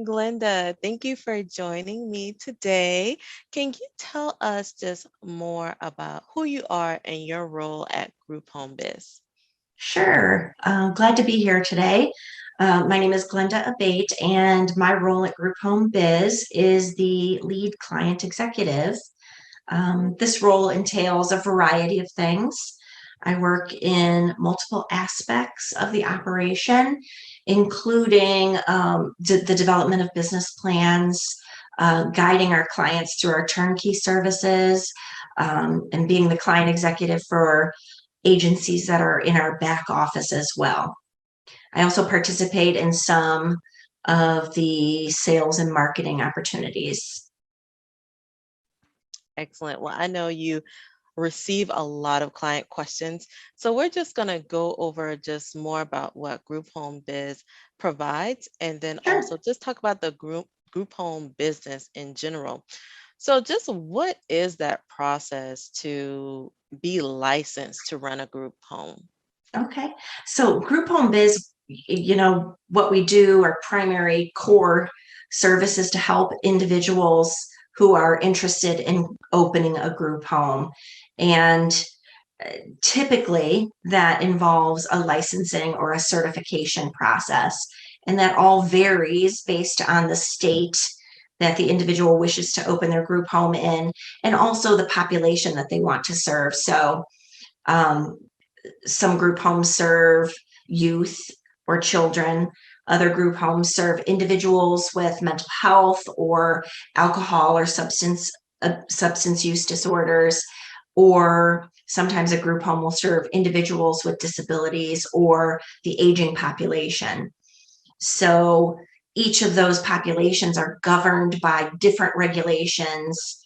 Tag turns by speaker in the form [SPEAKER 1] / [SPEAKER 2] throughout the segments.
[SPEAKER 1] Glenda. Thank you for joining me today. Can you tell us just more about who you are and your role at Group Home Biz?
[SPEAKER 2] Sure. Glad to be here today. My name is Glenda Abate, and my role at Group Home Biz is the lead client executive. This role entails a variety of things. I work in multiple aspects of the operation, including the development of business plans, guiding our clients through our turnkey services, and being the client executive for agencies that are in our back office as well. I also participate in some of the sales and marketing opportunities.
[SPEAKER 1] Excellent. Well, I know you receive a lot of client questions. So we're just going to go over just more about what Group Home Biz provides and then
[SPEAKER 2] Sure.
[SPEAKER 1] also just talk about the group home business in general. So just what is that process to be licensed to run a group home?
[SPEAKER 2] Okay. So Group Home Biz, what we do, our primary core service is to help individuals who are interested in opening a group home. And typically that involves a licensing or a certification process. And that all varies based on the state that the individual wishes to open their group home in, and also the population that they want to serve. So um, some group homes serve youth or children. Other group homes serve individuals with mental health or alcohol or substance use disorders. Or sometimes a group home will serve individuals with disabilities or the aging population. So each of those populations are governed by different regulations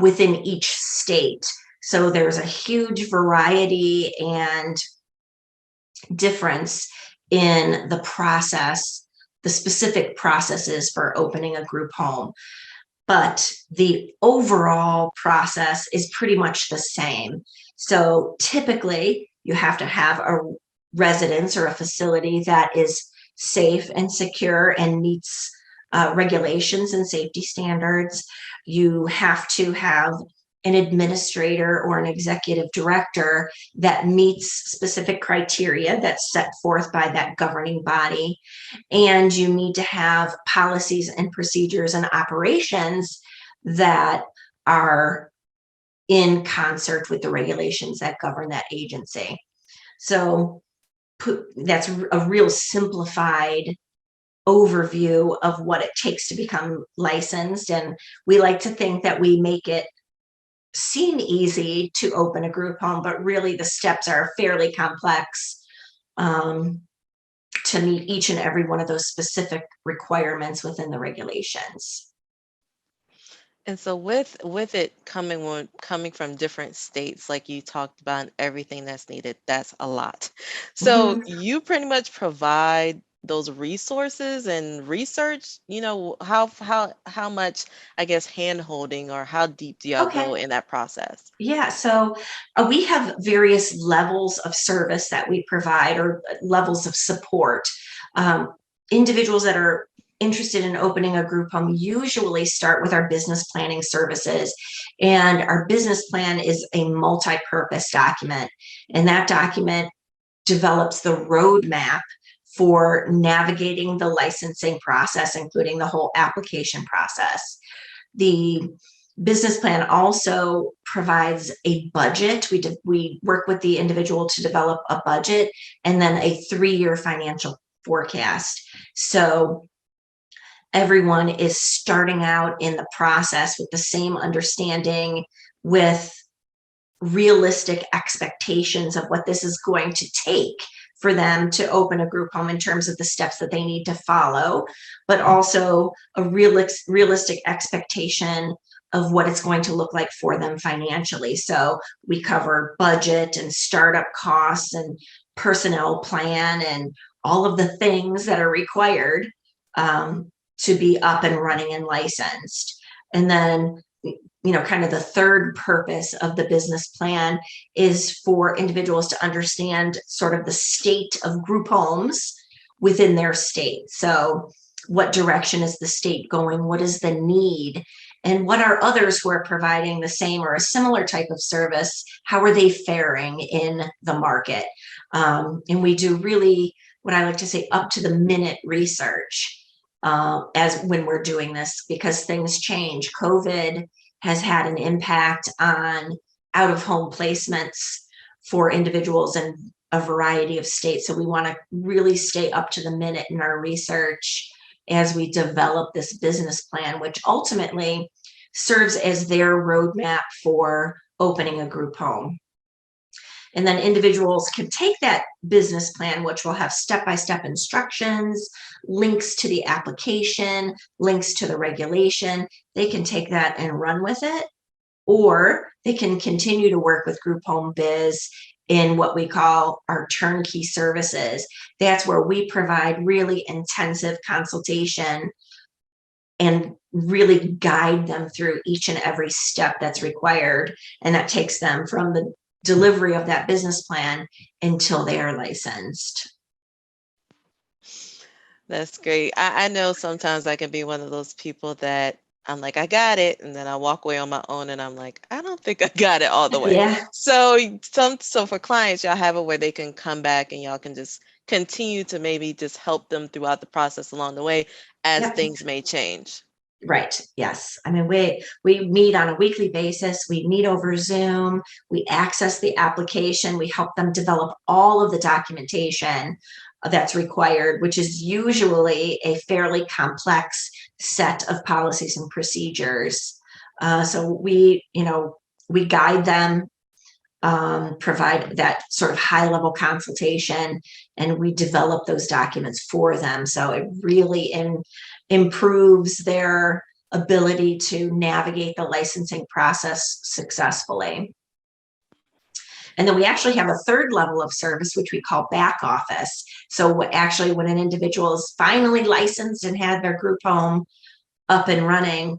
[SPEAKER 2] within each state. So there's a huge variety and difference in the process, the specific processes for opening a group home. But the overall process is pretty much the same. So typically, you have to have a residence or a facility that is safe and secure and meets regulations and safety standards. You have to have an administrator or an executive director that meets specific criteria that's set forth by that governing body. And you need to have policies and procedures and operations that are in concert with the regulations that govern that agency. So that's a real simplified overview of what it takes to become licensed. And we like to think that we make it seem easy to open a group home, but really the steps are fairly complex um, to meet each and every one of those specific requirements within the regulations.
[SPEAKER 1] And so with it coming from different states, like you talked about, and everything that's needed, that's a lot. So
[SPEAKER 2] Mhm.
[SPEAKER 1] you pretty much provide those resources and research, how much, I guess, hand holding or how deep do y'all go
[SPEAKER 2] Okay.
[SPEAKER 1] in that process?
[SPEAKER 2] Yeah, so we have various levels of service that we provide, or levels of support. Um, Individuals that are interested in opening a group home usually start with our business planning services. And our business plan is a multi-purpose document. And that document develops the roadmap for navigating the licensing process, including the whole application process. The business plan also provides a budget. We work with the individual to develop a budget and then a 3-year financial forecast. So everyone is starting out in the process with the same understanding, with realistic expectations of what this is going to take for them to open a group home in terms of the steps that they need to follow, but also a realistic expectation of what it's going to look like for them financially. So we cover budget and startup costs and personnel plan and all of the things that are required to be up and running and licensed. And then kind of the third purpose of the business plan is for individuals to understand sort of the state of group homes within their state. So what direction is the state going, what is the need, and what are others who are providing the same or a similar type of service, how are they faring in the market. And we do really, what I like to say, up to the minute research as when we're doing this, because things change. COVID has had an impact on out of home placements for individuals in a variety of states. So we want to really stay up to the minute in our research as we develop this business plan, which ultimately serves as their roadmap for opening a group home. And then individuals can take that business plan, which will have step-by-step instructions, links to the application, links to the regulation. They can take that and run with it, or they can continue to work with Group Home Biz in what we call our turnkey services. That's where we provide really intensive consultation and really guide them through each and every step that's required. And that takes them from the delivery of that business plan until they are licensed.
[SPEAKER 1] That's great. I know sometimes I can be one of those people that I'm like, I got it. And then I walk away on my own and I'm like, I don't think I got it all the way.
[SPEAKER 2] Yeah,
[SPEAKER 1] So for clients, y'all have it where they can come back and y'all can just continue to maybe just help them throughout the process along the way as
[SPEAKER 2] yep.
[SPEAKER 1] things may change.
[SPEAKER 2] Right. Yes. I mean, we meet on a weekly basis. We meet over Zoom. We access the application. We help them develop all of the documentation that's required, which is usually a fairly complex set of policies and procedures. So we guide them, provide that sort of high level consultation, and we develop those documents for them. So it really improves their ability to navigate the licensing process successfully. And then we actually have a third level of service, which we call back office. So actually, when an individual is finally licensed and had their group home up and running,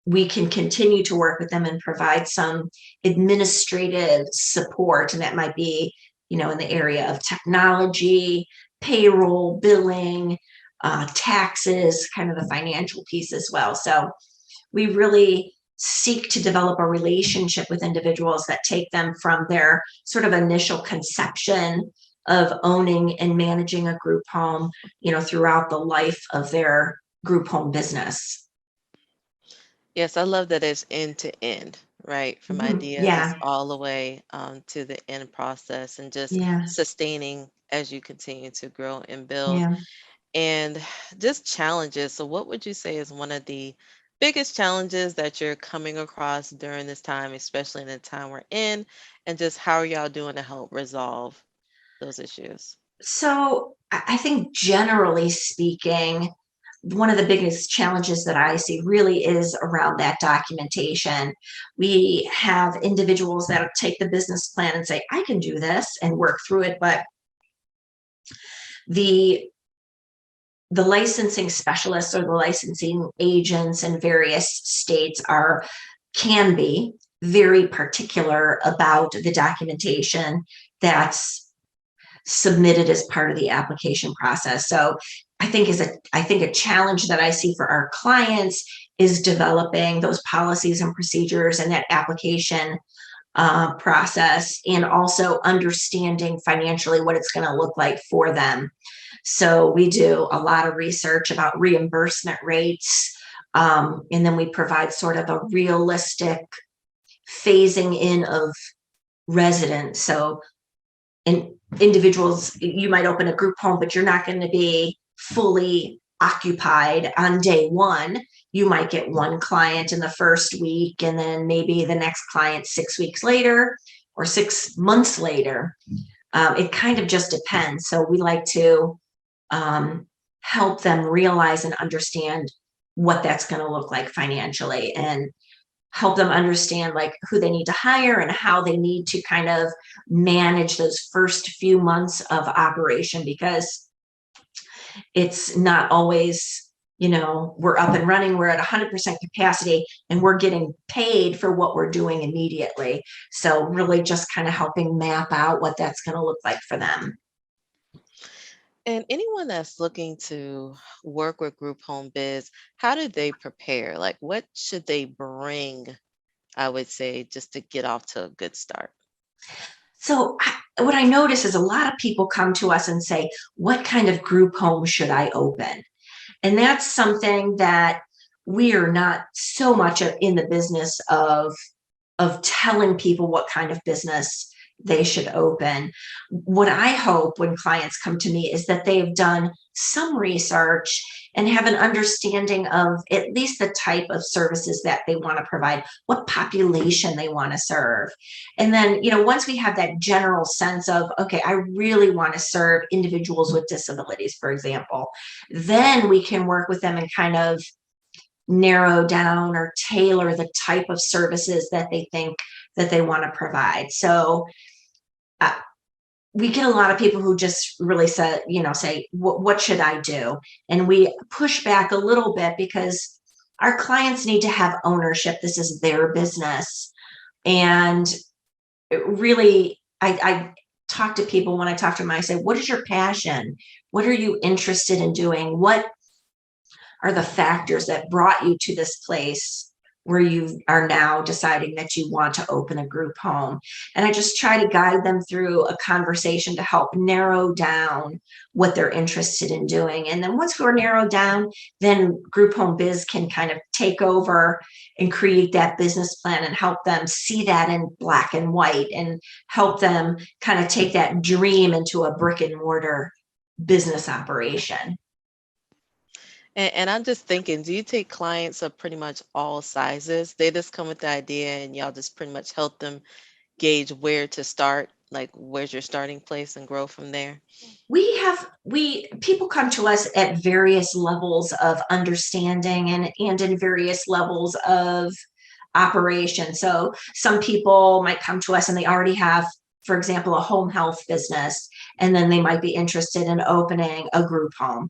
[SPEAKER 2] we can continue to work with them and provide some administrative support. And that might be, in the area of technology, payroll, billing, taxes, kind of the financial piece as well. So we really seek to develop a relationship with individuals that take them from their sort of initial conception of owning and managing a group home, throughout the life of their group home business.
[SPEAKER 1] Yes, I love that it's end to end, right? From ideas
[SPEAKER 2] Yeah,
[SPEAKER 1] all the way to the end process and just
[SPEAKER 2] yeah,
[SPEAKER 1] sustaining as you continue to grow and build.
[SPEAKER 2] yeah.
[SPEAKER 1] And just challenges. So, what would you say is one of the biggest challenges that you're coming across during this time, especially in the time we're in? And just how are y'all doing to help resolve those issues?
[SPEAKER 2] So I think generally speaking, one of the biggest challenges that I see really is around that documentation. We have individuals that take the business plan and say, I can do this and work through it, but the the licensing specialists or the licensing agents in various states can be very particular about the documentation that's submitted as part of the application process. So I think a challenge that I see for our clients is developing those policies and procedures and that application process, and also understanding financially what it's going to look like for them. So we do a lot of research about reimbursement rates, and then we provide sort of a realistic phasing in of residents. So individuals, you might open a group home, but you're not going to be fully occupied on day one. You might get one client in the first week, and then maybe the next client 6 weeks later or 6 months later. It kind of just depends. So we like to help them realize and understand what that's going to look like financially, and help them understand like who they need to hire and how they need to kind of manage those first few months of operation, because it's not always, we're up and running, we're at 100% capacity and we're getting paid for what we're doing immediately. So really just kind of helping map out what that's going to look like for them.
[SPEAKER 1] And anyone that's looking to work with group home biz, how do they prepare? Like, what should they bring, I would say, just to get off to a good start?
[SPEAKER 2] So, what I notice is a lot of people come to us and say, what kind of group home should I open? And that's something that we are not so much in the business of telling people what kind of business they should open. What I hope when clients come to me is that they've done some research and have an understanding of at least the type of services that they want to provide, what population they want to serve. And then, once we have that general sense of, okay, I really want to serve individuals with disabilities, for example, then we can work with them and kind of narrow down or tailor the type of services that they think that they want to provide. So uh, we get a lot of people who just really say, what should I do? And we push back a little bit because our clients need to have ownership. This is their business. And really, I talk to people when I talk to them, I say, what is your passion? What are you interested in doing? What are the factors that brought you to this place where you are now deciding that you want to open a group home? And I just try to guide them through a conversation to help narrow down what they're interested in doing. And then once we're narrowed down, then Group Home Biz can kind of take over and create that business plan and help them see that in black and white and help them kind of take that dream into a brick and mortar business operation.
[SPEAKER 1] And I'm just thinking, do you take clients of pretty much all sizes? They just come with the idea and y'all just pretty much help them gauge where to start, like where's your starting place and grow from there?
[SPEAKER 2] We people come to us at various levels of understanding and in various levels of operation. So some people might come to us and they already have, for example, a home health business, and then they might be interested in opening a group home.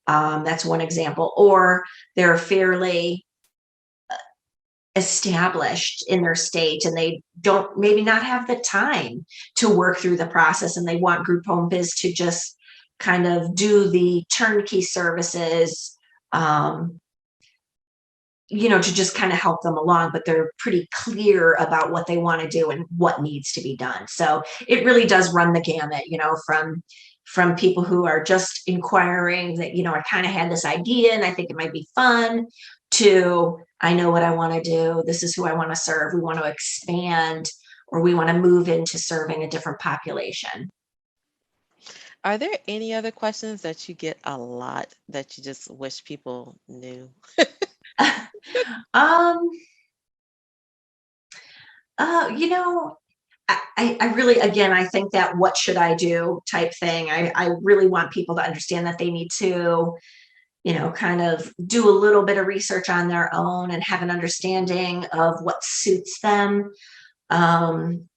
[SPEAKER 2] That's one example. Or they're fairly established in their state and they don't maybe not have the time to work through the process, and they want Group Home Biz to just kind of do the turnkey services, um, to just kind of help them along, but they're pretty clear about what they want to do and what needs to be done. So it really does run the gamut, from people who are just inquiring that, I kind of had this idea and I think it might be fun, to I know what I want to do. This is who I want to serve. We want to expand, or we want to move into serving a different population.
[SPEAKER 1] Are there any other questions that you get a lot that you just wish people knew?
[SPEAKER 2] um, you know, I really, again, I think that what should I do type thing, I really want people to understand that they need to, kind of do a little bit of research on their own and have an understanding of what suits them. Um,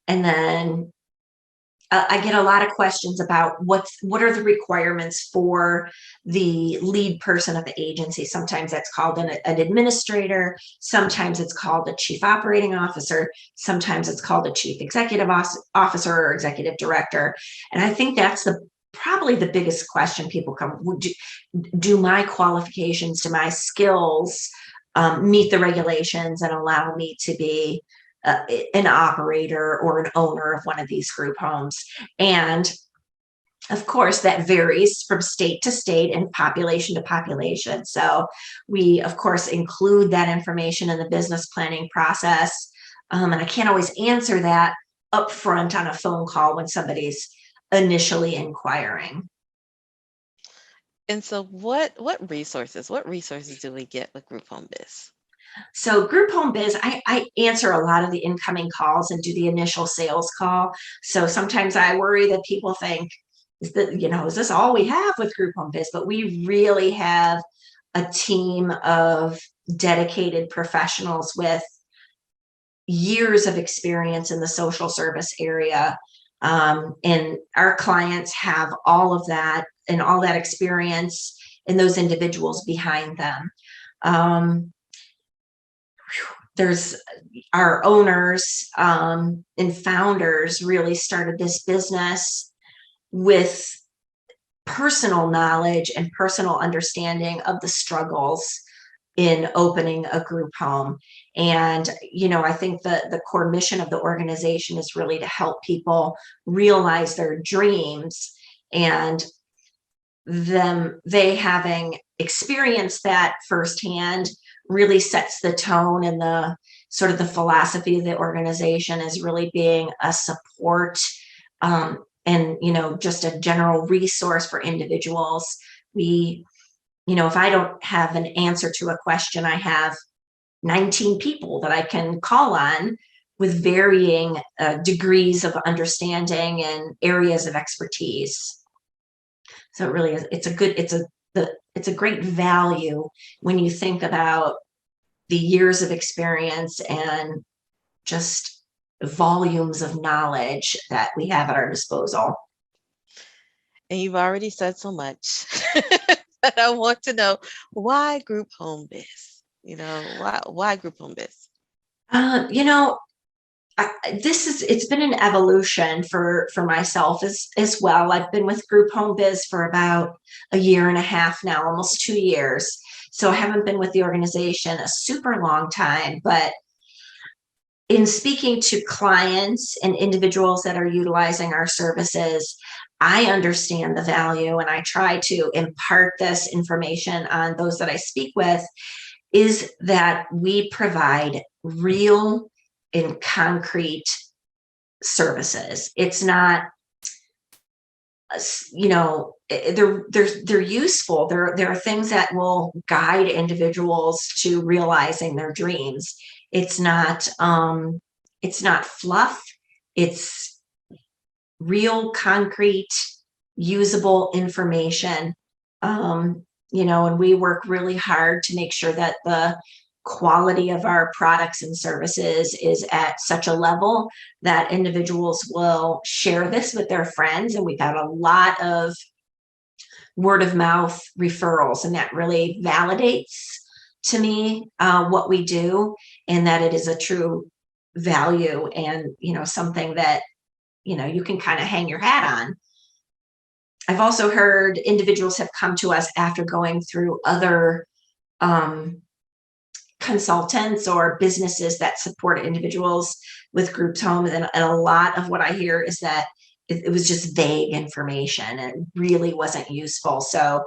[SPEAKER 2] and then I get a lot of questions about what are the requirements for the lead person of the agency. Sometimes that's called an administrator. Sometimes it's called a chief operating officer. Sometimes it's called a chief executive officer or executive director. And I think that's probably the biggest question people come. Do my qualifications, do my skills meet the regulations and allow me to be an operator or an owner of one of these group homes? And of course, that varies from state to state and population to population. So we, of course, include that information in the business planning process. And I can't always answer that upfront on a phone call when somebody's initially inquiring.
[SPEAKER 1] And so what resources do we get with Group Home Biz?
[SPEAKER 2] So Group Home Biz, I answer a lot of the incoming calls and do the initial sales call. So sometimes I worry that people think, is this all we have with Group Home Biz? But we really have a team of dedicated professionals with years of experience in the social service area. And our clients have all of that and all that experience and those individuals behind them. Um, there's our owners and founders really started this business with personal knowledge and personal understanding of the struggles in opening a group home. And, I think the core mission of the organization is really to help people realize their dreams, and they having experienced that firsthand really sets the tone, and the sort of the philosophy of the organization is really being a support, and just a general resource for individuals. We if I don't have an answer to a question, I have 19 people that I can call on with varying degrees of understanding and areas of expertise. So it really is, it's a great value when you think about the years of experience and just volumes of knowledge that we have at our disposal.
[SPEAKER 1] And you've already said so much that I want to know, why group home biz? Why group home biz?
[SPEAKER 2] Uh, you know, it's been an evolution for myself as well. I've been with Group Home Biz for about a year and a half now, almost 2 years. So I haven't been with the organization a super long time, but in speaking to clients and individuals that are utilizing our services, I understand the value, and I try to impart this information on those that I speak with, is that we provide real and concrete services. It's not, they're useful. There are things that will guide individuals to realizing their dreams. It's not fluff. It's real, concrete, usable information. And we work really hard to make sure that the quality of our products and services is at such a level that individuals will share this with their friends. And we've had a lot of word of mouth referrals, and that really validates to me what we do, and that it is a true value, and something that you can kind of hang your hat on. I've also heard individuals have come to us after going through other um, consultants or businesses that support individuals with groups homes, and a lot of what I hear is that it was just vague information and it really wasn't useful. So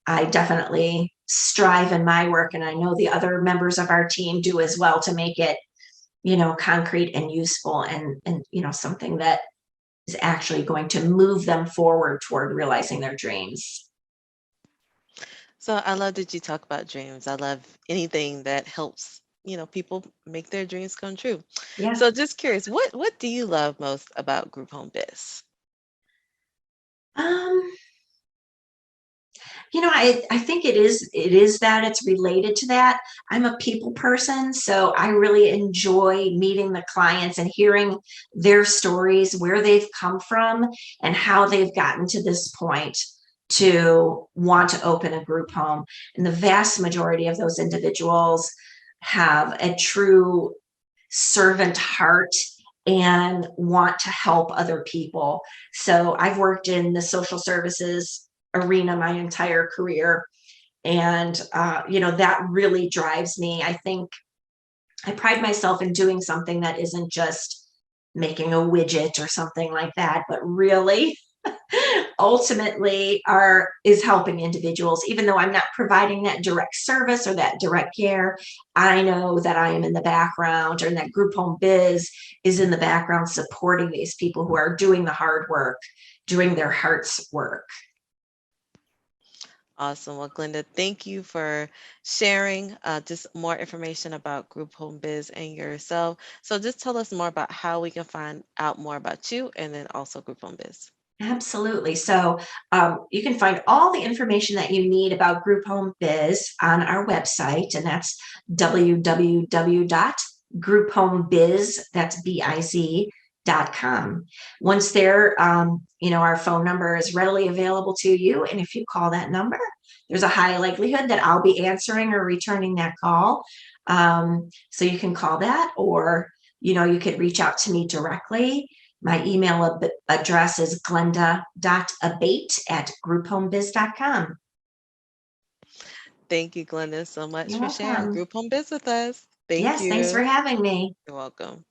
[SPEAKER 2] I definitely strive in my work, and I know the other members of our team do as well, to make it concrete and useful, and something that is actually going to move them forward toward realizing their dreams.
[SPEAKER 1] So I love that you talk about dreams. I love anything that helps, people make their dreams come true.
[SPEAKER 2] Yeah.
[SPEAKER 1] So just curious, what do you love most about group home biz?
[SPEAKER 2] Um, I think it is that it's related to that. I'm a people person, so I really enjoy meeting the clients and hearing their stories, where they've come from, and how they've gotten to this point to want to open a group home. And the vast majority of those individuals have a true servant heart and want to help other people. So I've worked in the social services arena my entire career. And, that really drives me. I think I pride myself in doing something that isn't just making a widget or something like that, but really ultimately is helping individuals. Even though I'm not providing that direct service or that direct care, I know that I am in the background, or that Group Home Biz is in the background supporting these people who are doing the hard work, doing their heart's work.
[SPEAKER 1] Awesome. Well, Glenda, thank you for sharing just more information about Group Home Biz and yourself. So just tell us more about how we can find out more about you and then also Group Home Biz.
[SPEAKER 2] Absolutely. So you can find all the information that you need about Group Home Biz on our website, and that's www.grouphomebizz, that's biz.com. Once there, our phone number is readily available to you. And if you call that number, there's a high likelihood that I'll be answering or returning that call. So you can call that, or, you could reach out to me directly. My email address is glenda.abate@grouphomebiz.com.
[SPEAKER 1] Thank you, Glenda, so much
[SPEAKER 2] You're
[SPEAKER 1] for sharing
[SPEAKER 2] welcome.
[SPEAKER 1] Group Home Biz with us. Thank
[SPEAKER 2] Yes, thanks for
[SPEAKER 1] you.
[SPEAKER 2] having me.
[SPEAKER 1] You're welcome.